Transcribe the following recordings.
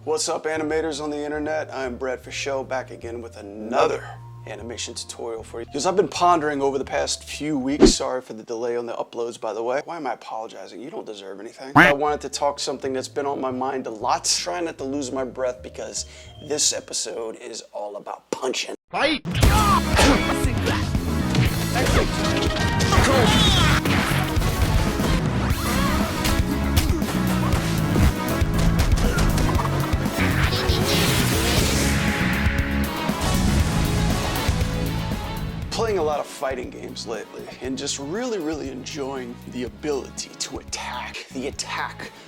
What's up, animators on the internet? I'm Brad for Show, back again with another animation tutorial for you. Because I've been pondering over the past few weeks, sorry for the delay on the uploads by the way. Why am I apologizing? You don't deserve anything. I wanted to talk something that's been on my mind a lot. Trying not to lose my breath because this episode is all about punching. Fight! Playing a lot of fighting games lately and just really enjoying the ability to attack.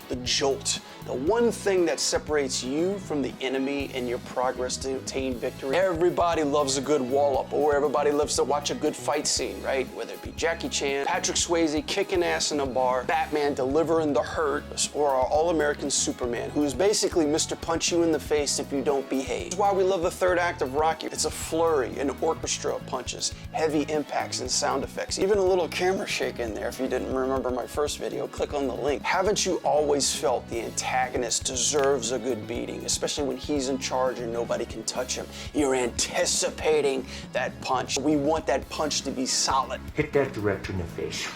The jolt, the one thing that separates you from the enemy in your progress to obtain victory. Everybody loves a good wall-up, or everybody loves to watch a good fight scene, right? Whether it be Jackie Chan, Patrick Swayze kicking ass in a bar, Batman delivering the hurt, or our all-American Superman, who's basically Mr. Punch you in the face if you don't behave. That's why we love the third act of Rocky. It's a flurry, an orchestra of punches, heavy impacts and sound effects, even a little camera shake in there. If you didn't remember my first video, click on the link. Haven't you always felt the antagonist deserves a good beating, especially when he's in charge and nobody can touch him? You're anticipating that punch. We want that punch to be solid. Hit that director in the face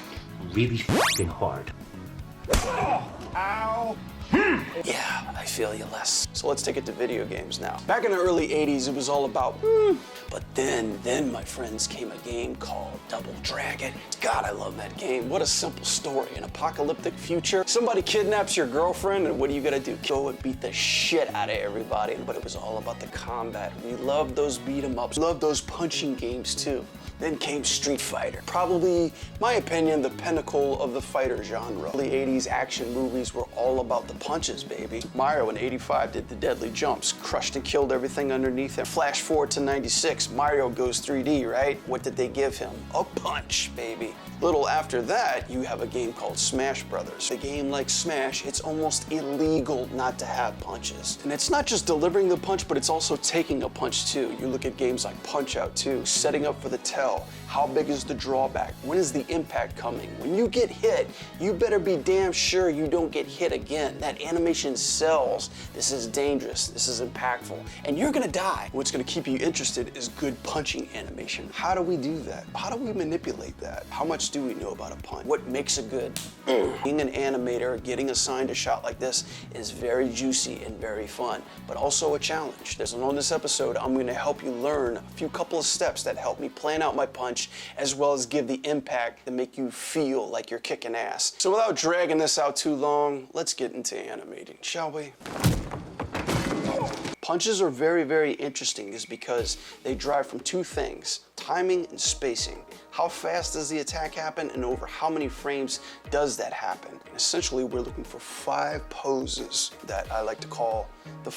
really fucking hard. Ow! Yeah, I feel you less. So let's take it to video games now. Back in the early 80s, it was all about but then my friends, came a game called Double Dragon. God, I love that game. What a simple story. An apocalyptic future. Somebody kidnaps your girlfriend, and what do you gotta do? Go and beat the shit out of everybody. But it was all about the combat. We loved those beat 'em ups. Loved those punching games too. Then came Street Fighter. Probably, my opinion, the pinnacle of the fighter genre. The 80s action movies were all about the punches, baby. Mario in '85 did the deadly jumps, crushed and killed everything underneath him. Flash forward to '96, Mario goes 3D, right? What did they give him? A punch, baby. Little after that, you have a game called Smash Brothers. A game like Smash, it's almost illegal not to have punches. And it's not just delivering the punch, but it's also taking a punch too. You look at games like Punch-Out 2, setting up for the tell. How big is the drawback? When is the impact coming? When you get hit, you better be damn sure you don't get hit again. That animation sells. This is dangerous, this is impactful, and you're gonna die. What's gonna keep you interested is good punching animation. How do we do that? How do we manipulate that? How much do we know about a punch? What makes a good? Being an animator, getting assigned a shot like this is very juicy and very fun, but also a challenge. On this episode, I'm gonna help you learn a couple of steps that help me plan out my punch, as well as give the impact to make you feel like you're kicking ass. So without dragging this out too long, let's get into animating, shall we? Punches are very interesting is because they drive from two things: timing and spacing. How fast does the attack happen, and over how many frames does that happen? And essentially, we're looking for 5 poses that I like to call the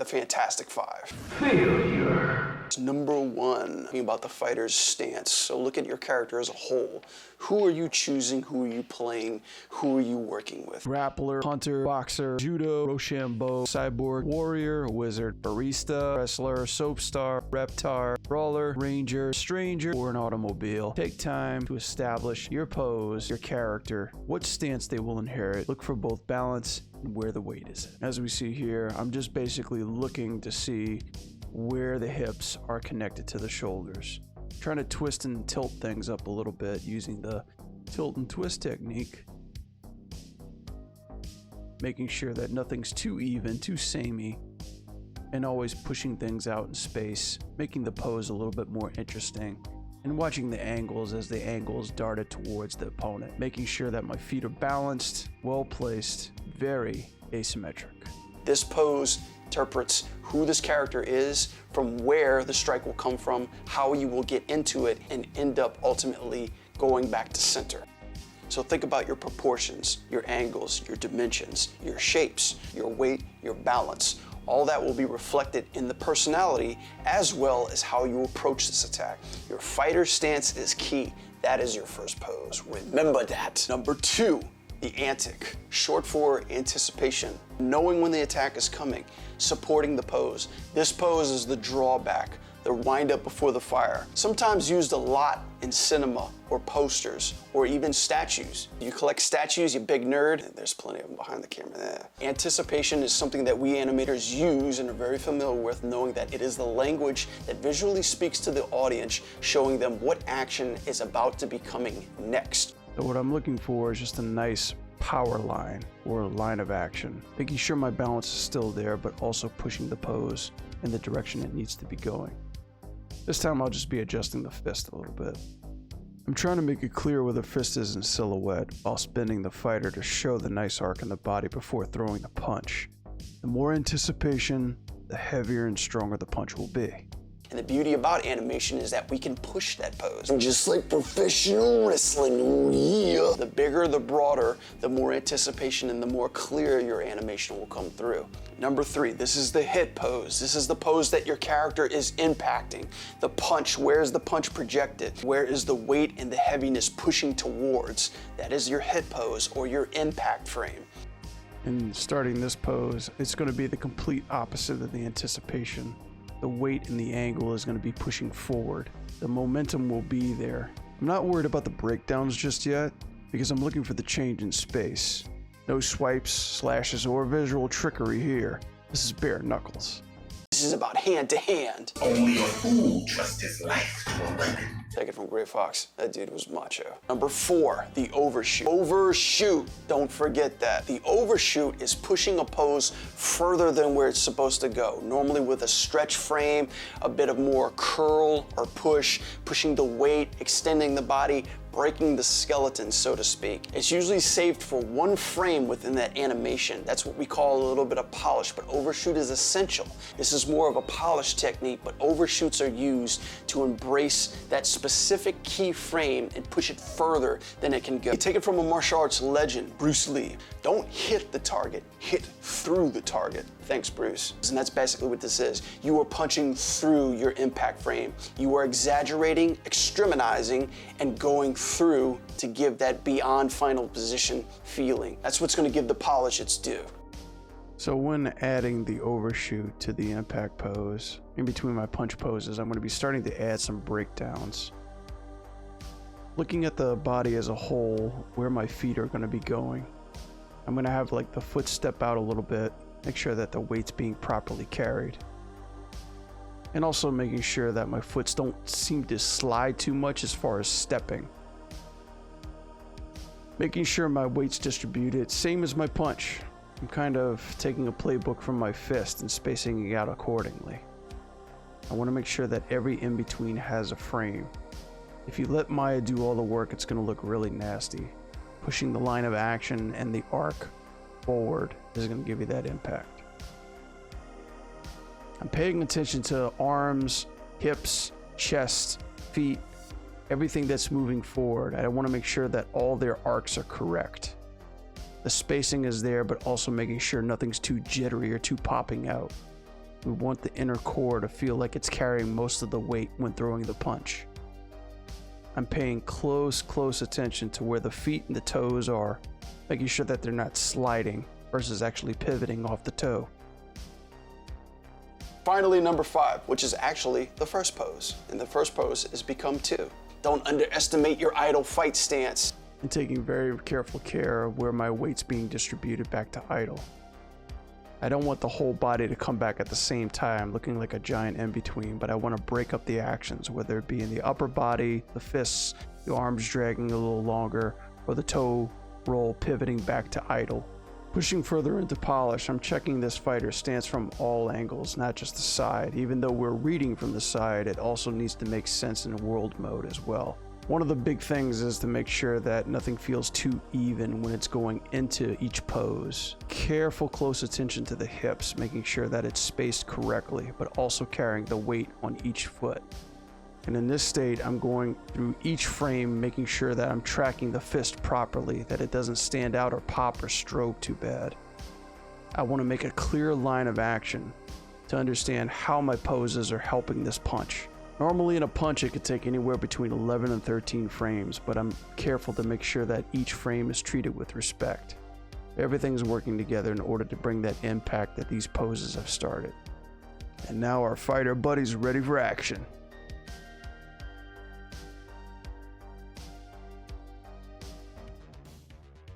Fantastic Five. Failure. Number 1, talking about the fighter's stance. So look at your character as a whole. Who are you choosing? Who are you playing? Who are you working with? Grappler, hunter, boxer, judo, Rochambeau, cyborg, warrior, wizard, barista, wrestler, soap star, reptar, brawler, ranger, stranger, or an automobile. Take time to establish your pose, your character, what stance they will inherit. Look for both balance and where the weight is. As we see here, I'm just basically looking to see where the hips are connected to the shoulders. Trying to twist and tilt things up a little bit using the tilt and twist technique. Making sure that nothing's too even, too samey, and always pushing things out in space, making the pose a little bit more interesting. And watching the angles as the angles darted towards the opponent. Making sure that my feet are balanced, well placed, very asymmetric. This pose interprets who this character is, from where the strike will come from, how you will get into it, and end up ultimately going back to center. So think about your proportions, your angles, your dimensions, your shapes, your weight, your balance. All that will be reflected in the personality as well as how you approach this attack. Your fighter stance is key. That is your first pose. Remember that. Number 2, the ANTIC, short for anticipation. Knowing when the attack is coming, supporting the pose. This pose is the drawback, the wind up before the fire, sometimes used a lot in cinema or posters or even statues. You collect statues, you big nerd? There's plenty of them behind the camera there. Anticipation is something that we animators use and are very familiar with, knowing that it is the language that visually speaks to the audience, showing them what action is about to be coming next. So what I'm looking for is just a nice power line or a line of action, making sure my balance is still there, but also pushing the pose in the direction it needs to be going. This time I'll just be adjusting the fist a little bit. I'm trying to make it clear where the fist is in silhouette while spinning the fighter to show the nice arc in the body before throwing the punch. The more anticipation, the heavier and stronger the punch will be. And the beauty about animation is that we can push that pose. Just like professional wrestling, oh yeah. The bigger, the broader, the more anticipation and the more clear your animation will come through. Number 3, this is the hit pose. This is the pose that your character is impacting. The punch, where is the punch projected? Where is the weight and the heaviness pushing towards? That is your hit pose or your impact frame. In starting this pose, it's going to be the complete opposite of the anticipation. The weight and the angle is going to be pushing forward. The momentum will be there. I'm not worried about the breakdowns just yet because I'm looking for the change in space. No swipes, slashes, or visual trickery here. This is bare knuckles. This is about hand to hand. Only a fool trusts his life to a weapon. Take it from Gray Fox. That dude was macho. Number 4, the overshoot. Overshoot. Don't forget that. The overshoot is pushing a pose further than where it's supposed to go. Normally with a stretch frame, a bit of more curl or push, pushing the weight, extending the body, breaking the skeleton, so to speak. It's usually saved for one frame within that animation. That's what we call a little bit of polish, but overshoot is essential. This is more of a polish technique, but overshoots are used to embrace that specific key frame and push it further than it can go. You take it from a martial arts legend, Bruce Lee. Don't hit the target, hit through the target. Thanks, Bruce. And that's basically what this is. You are punching through your impact frame. You are exaggerating, extremitizing, and going through to give that beyond final position feeling. That's what's going to give the polish its due. So when adding the overshoot to the impact pose, in between my punch poses, I'm going to be starting to add some breakdowns. Looking at the body as a whole, where my feet are going to be going. I'm going to have like the foot step out a little bit, make sure that the weight's being properly carried. And also making sure that my foots don't seem to slide too much as far as stepping. Making sure my weight's distributed, same as my punch. I'm kind of taking a playbook from my fist and spacing it out accordingly. I want to make sure that every in-between has a frame. If you let Maya do all the work, it's going to look really nasty. Pushing the line of action and the arc forward is going to give you that impact. I'm paying attention to arms, hips, chest, feet, everything that's moving forward. I want to make sure that all their arcs are correct. The spacing is there, but also making sure nothing's too jittery or too popping out. We want the inner core to feel like it's carrying most of the weight when throwing the punch. I'm paying close attention to where the feet and the toes are, making sure that they're not sliding versus actually pivoting off the toe. Finally, number 5, which is actually the first pose. And the first pose is become 2. Don't underestimate your idle fight stance. And taking very careful care of where my weight's being distributed back to idle. I don't want the whole body to come back at the same time looking like a giant in-between, but I want to break up the actions, whether it be in the upper body, the fists, the arms dragging a little longer, or the toe roll pivoting back to idle. Pushing further into polish, I'm checking this fighter's stance from all angles, not just the side. Even though we're reading from the side, it also needs to make sense in world mode as well. One of the big things is to make sure that nothing feels too even when it's going into each pose. Careful, close attention to the hips, making sure that it's spaced correctly, but also carrying the weight on each foot. And in this state, I'm going through each frame, making sure that I'm tracking the fist properly, that it doesn't stand out or pop or strobe too bad. I want to make a clear line of action to understand how my poses are helping this punch. Normally in a punch, it could take anywhere between 11 and 13 frames, but I'm careful to make sure that each frame is treated with respect. Everything's working together in order to bring that impact that these poses have started. And now our fighter buddy's ready for action.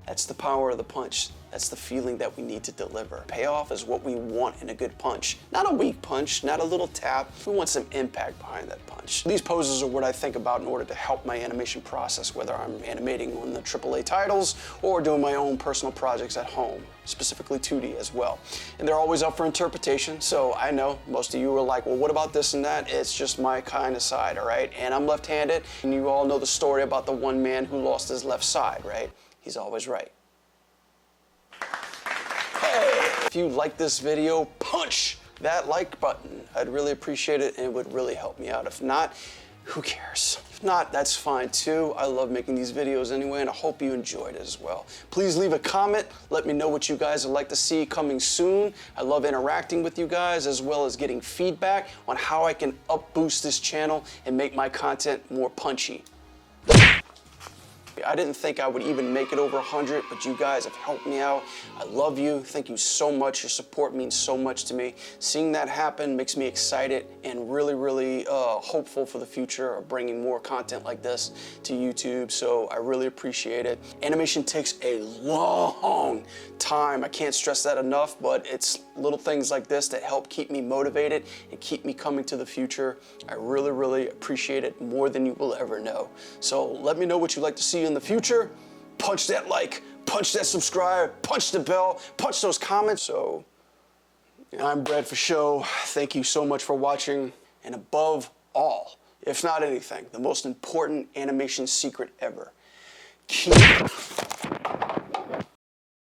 That's the power of the punch. That's the feeling that we need to deliver. Payoff is what we want in a good punch. Not a weak punch, not a little tap. We want some impact behind that punch. These poses are what I think about in order to help my animation process, whether I'm animating on the AAA titles or doing my own personal projects at home, specifically 2D as well. And they're always up for interpretation, so I know most of you are like, well, what about this and that? It's just my kind of side, all right? And I'm left-handed, and you all know the story about the one man who lost his left side, right? He's always right. Hey, if you like this video, punch that like button. I'd really appreciate it, and it would really help me out. If not, who cares? If not, that's fine too. I love making these videos anyway, and I hope you enjoyed it as well. Please leave a comment. Let me know what you guys would like to see coming soon. I love interacting with you guys, as well as getting feedback on how I can boost this channel and make my content more punchy. I didn't think I would even make it over 100, but you guys have helped me out. I love you. Thank you so much. Your support means so much to me. Seeing that happen makes me excited and really, really hopeful for the future of bringing more content like this to YouTube. So I really appreciate it. Animation takes a long time. I can't stress that enough, but it's little things like this that help keep me motivated and keep me coming to the future. I really, really appreciate it more than you will ever know. So let me know what you'd like to see in the future. Punch that like, punch that subscribe, punch the bell, punch those comments. So I'm Brad for show. Thank you so much for watching. And above all, if not anything, the most important animation secret ever. Keep